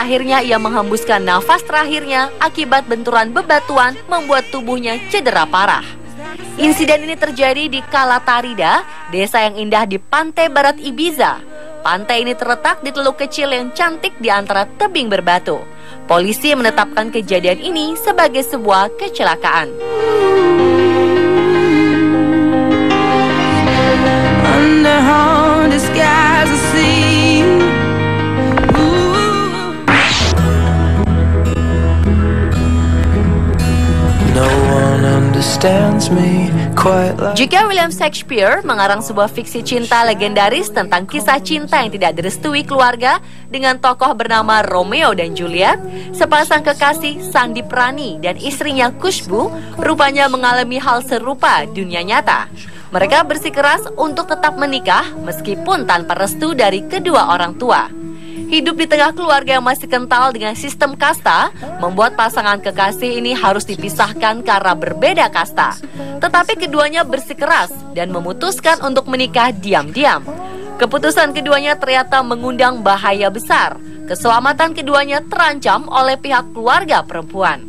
akhirnya ia menghembuskan nafas terakhirnya akibat benturan bebatuan membuat tubuhnya cedera parah. Insiden ini terjadi di Calatarida, desa yang indah di pantai barat Ibiza. Pantai ini terletak di teluk kecil yang cantik di antara tebing berbatu. Polisi menetapkan kejadian ini sebagai sebuah kecelakaan. Jika William Shakespeare mengarang sebuah fiksi cinta legendaris tentang kisah cinta yang tidak direstui keluarga dengan tokoh bernama Romeo dan Juliet, sepasang kekasih Sandeep Rani dan istrinya Khushbu rupanya mengalami hal serupa dunia nyata. Mereka bersikeras untuk tetap menikah meskipun tanpa restu dari kedua orang tua. Hidup di tengah keluarga yang masih kental dengan sistem kasta membuat pasangan kekasih ini harus dipisahkan karena berbeda kasta. Tetapi keduanya bersikeras dan memutuskan untuk menikah diam-diam. Keputusan keduanya ternyata mengundang bahaya besar. Keselamatan keduanya terancam oleh pihak keluarga perempuan.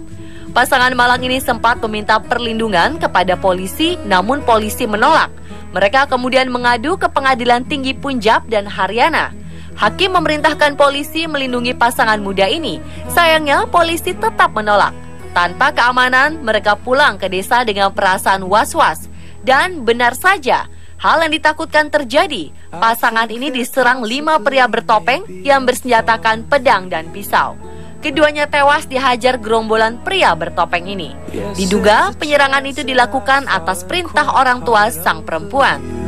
Pasangan malang ini sempat meminta perlindungan kepada polisi, namun polisi menolak. Mereka kemudian mengadu ke Pengadilan Tinggi Punjab dan Haryana. Hakim memerintahkan polisi melindungi pasangan muda ini. Sayangnya polisi tetap menolak. Tanpa keamanan, mereka pulang ke desa dengan perasaan was-was. Dan benar saja, hal yang ditakutkan terjadi. Pasangan ini diserang 5 pria bertopeng yang bersenjatakan pedang dan pisau. Keduanya tewas dihajar gerombolan pria bertopeng ini. Diduga penyerangan itu dilakukan atas perintah orang tua sang perempuan.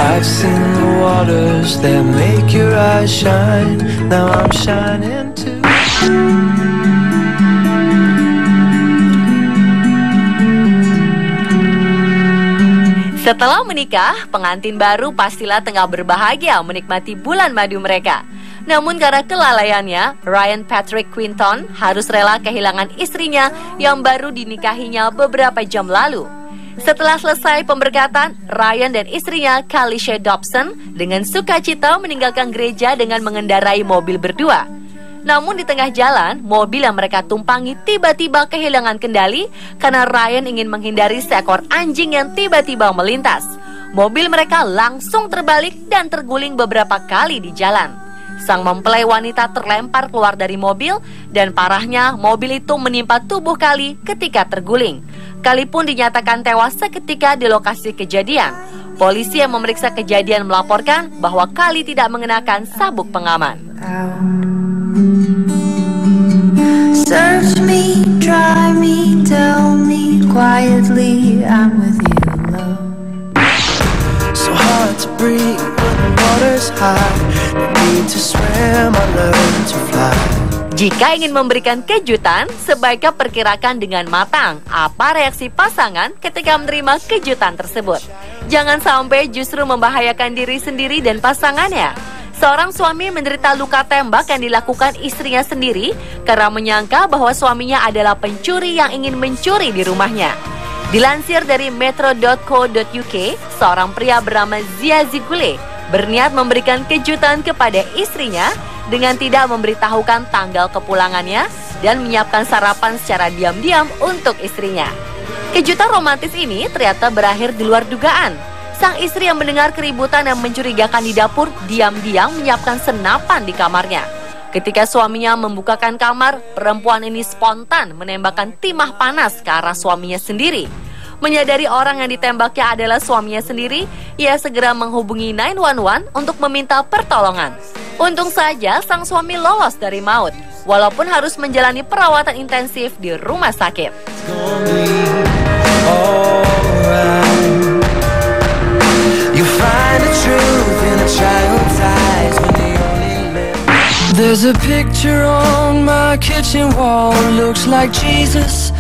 I've seen the waters that make your eyes shine. Now I'm shining too. Setelah menikah, pengantin baru pastilah tengah berbahagia menikmati bulan madu mereka. Namun karena kelalaiannya, Ryan Patrick Quinton harus rela kehilangan istrinya yang baru dinikahinya beberapa jam lalu. Setelah selesai pemberkatan, Ryan dan istrinya Kalisha Dobson dengan sukacita meninggalkan gereja dengan mengendarai mobil berdua. Namun di tengah jalan, mobil yang mereka tumpangi tiba-tiba kehilangan kendali karena Ryan ingin menghindari seekor anjing yang tiba-tiba melintas. Mobil mereka langsung terbalik dan terguling beberapa kali di jalan. Sang mempelai wanita terlempar keluar dari mobil dan parahnya mobil itu menimpa tubuh Kali ketika terguling. Kali pun dinyatakan tewas seketika di lokasi kejadian. Polisi yang memeriksa kejadian melaporkan bahwa Kali tidak mengenakan sabuk pengaman. Search me, try me, tell me quietly I'm with you, love. So hard to breathe when the water's high. No need to swim, I learn to fly. Jika ingin memberikan kejutan, sebaiknya perkirakan dengan matang apa reaksi pasangan ketika menerima kejutan tersebut. Jangan sampai justru membahayakan diri sendiri dan pasangannya. Seorang suami menderita luka tembak yang dilakukan istrinya sendiri karena menyangka bahwa suaminya adalah pencuri yang ingin mencuri di rumahnya. Dilansir dari metro.co.uk, seorang pria bernama Zia Zigule berniat memberikan kejutan kepada istrinya dengan tidak memberitahukan tanggal kepulangannya dan menyiapkan sarapan secara diam-diam untuk istrinya. Kejutan romantis ini ternyata berakhir di luar dugaan. Sang istri yang mendengar keributan yang mencurigakan di dapur diam-diam menyiapkan senapan di kamarnya. Ketika suaminya membukakan kamar, perempuan ini spontan menembakkan timah panas ke arah suaminya sendiri. Menyadari orang yang ditembaknya adalah suaminya sendiri, ia segera menghubungi 911 untuk meminta pertolongan. Untung saja sang suami lolos dari maut, walaupun harus menjalani perawatan intensif di rumah sakit. There's a picture on my kitchen wall, looks like Jesus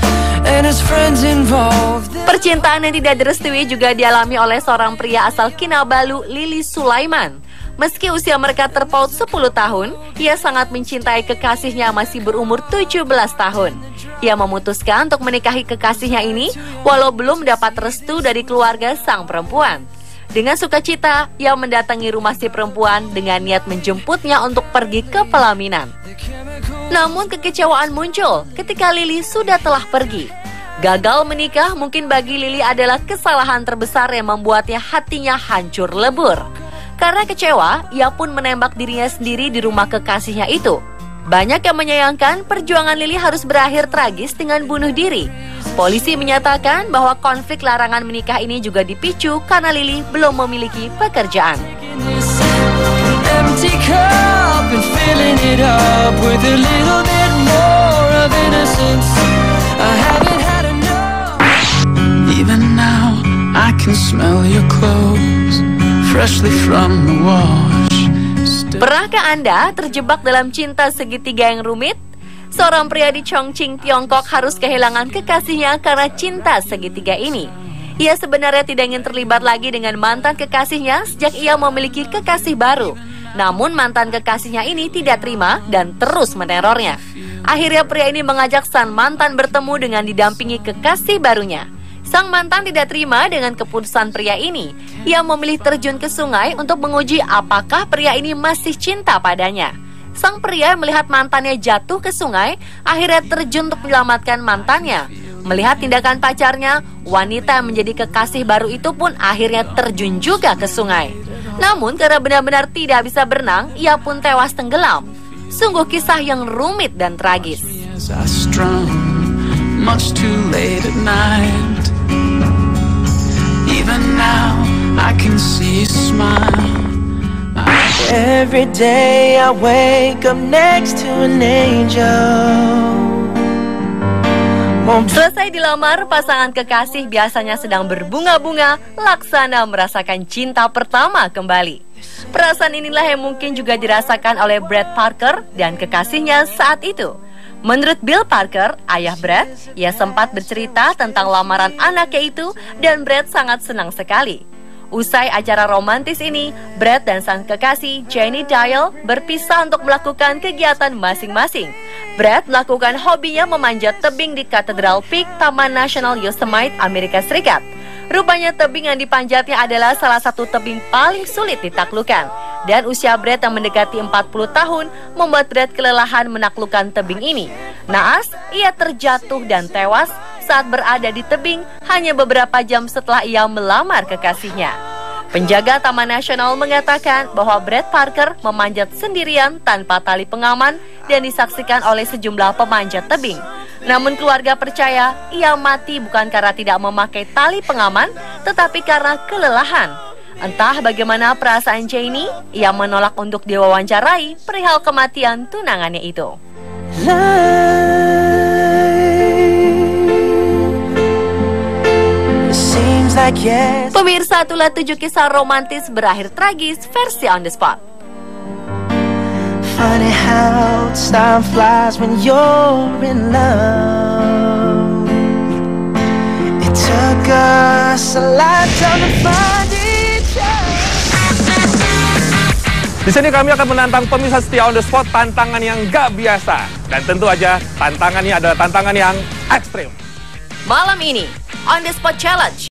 and his friends involved. Percintaan yang tidak direstui juga dialami oleh seorang pria asal Kinabalu, Lili Sulaiman. Meski usia mereka terpaut 10 tahun, ia sangat mencintai kekasihnya yang masih berumur 17 tahun. Ia memutuskan untuk menikahi kekasihnya ini walau belum dapat restu dari keluarga sang perempuan. Dengan sukacita, ia mendatangi rumah si perempuan dengan niat menjemputnya untuk pergi ke pelaminan. Namun kekecewaan muncul ketika Lily telah pergi. Gagal menikah mungkin bagi Lily adalah kesalahan terbesar yang membuatnya hatinya hancur lebur. Karena kecewa, ia pun menembak dirinya sendiri di rumah kekasihnya itu. Banyak yang menyayangkan perjuangan Lily harus berakhir tragis dengan bunuh diri. Polisi menyatakan bahwa konflik larangan menikah ini juga dipicu karena Lily belum memiliki pekerjaan. Even now I can smell your clothes freshly from the wash. Pernahkah Anda terjebak dalam cinta segitiga yang rumit? Seorang pria di Chongqing, Tiongkok harus kehilangan kekasihnya karena cinta segitiga ini. Ia sebenarnya tidak ingin terlibat lagi dengan mantan kekasihnya sejak ia memiliki kekasih baru. Namun mantan kekasihnya ini tidak terima dan terus menerornya. Akhirnya pria ini mengajak sang mantan bertemu dengan didampingi kekasih barunya. Sang mantan tidak terima dengan keputusan pria ini. Ia memilih terjun ke sungai untuk menguji apakah pria ini masih cinta padanya. Sang pria melihat mantannya jatuh ke sungai, akhirnya terjun untuk menyelamatkan mantannya. Melihat tindakan pacarnya, wanita yang menjadi kekasih baru itu pun akhirnya terjun juga ke sungai. Namun karena benar-benar tidak bisa berenang, ia pun tewas tenggelam. Sungguh kisah yang rumit dan tragis. Every day I wake up next to an angel. Selesai dilamar, pasangan kekasih biasanya sedang berbunga-bunga, laksana merasakan cinta pertama kembali. Perasaan inilah yang mungkin juga dirasakan oleh Brad Parker dan kekasihnya saat itu. Menurut Bill Parker, ayah Brad, ia sempat bercerita tentang lamaran anaknya itu dan Brad sangat senang sekali. Usai acara romantis ini, Brad dan sang kekasih, Jenny Dial, berpisah untuk melakukan kegiatan masing-masing. Brad melakukan hobinya memanjat tebing di Cathedral Peak, Taman Nasional Yosemite, Amerika Serikat. Rupanya tebing yang dipanjatnya adalah salah satu tebing paling sulit ditaklukkan. Dan usia Brad yang mendekati 40 tahun membuat Brad kelelahan menaklukkan tebing ini. Naas, ia terjatuh dan tewas saat berada di tebing hanya beberapa jam setelah ia melamar kekasihnya. Penjaga Taman Nasional mengatakan bahwa Brad Parker memanjat sendirian tanpa tali pengaman dan disaksikan oleh sejumlah pemanjat tebing. Namun keluarga percaya ia mati bukan karena tidak memakai tali pengaman, tetapi karena kelelahan. Entah bagaimana perasaan Jenny, ia menolak untuk diwawancarai perihal kematian tunangannya itu. Pemirsa, itulah 7 kisah romantis berakhir tragis versi On The Spot. Funny how time flies when you're in love. It took us a lifetime to find each other. Di sini kami akan menantang pemirsa setia On The Spot tantangan yang gak biasa. Dan tentu aja tantangannya adalah tantangan yang ekstrim. Malam ini, On The Spot Challenge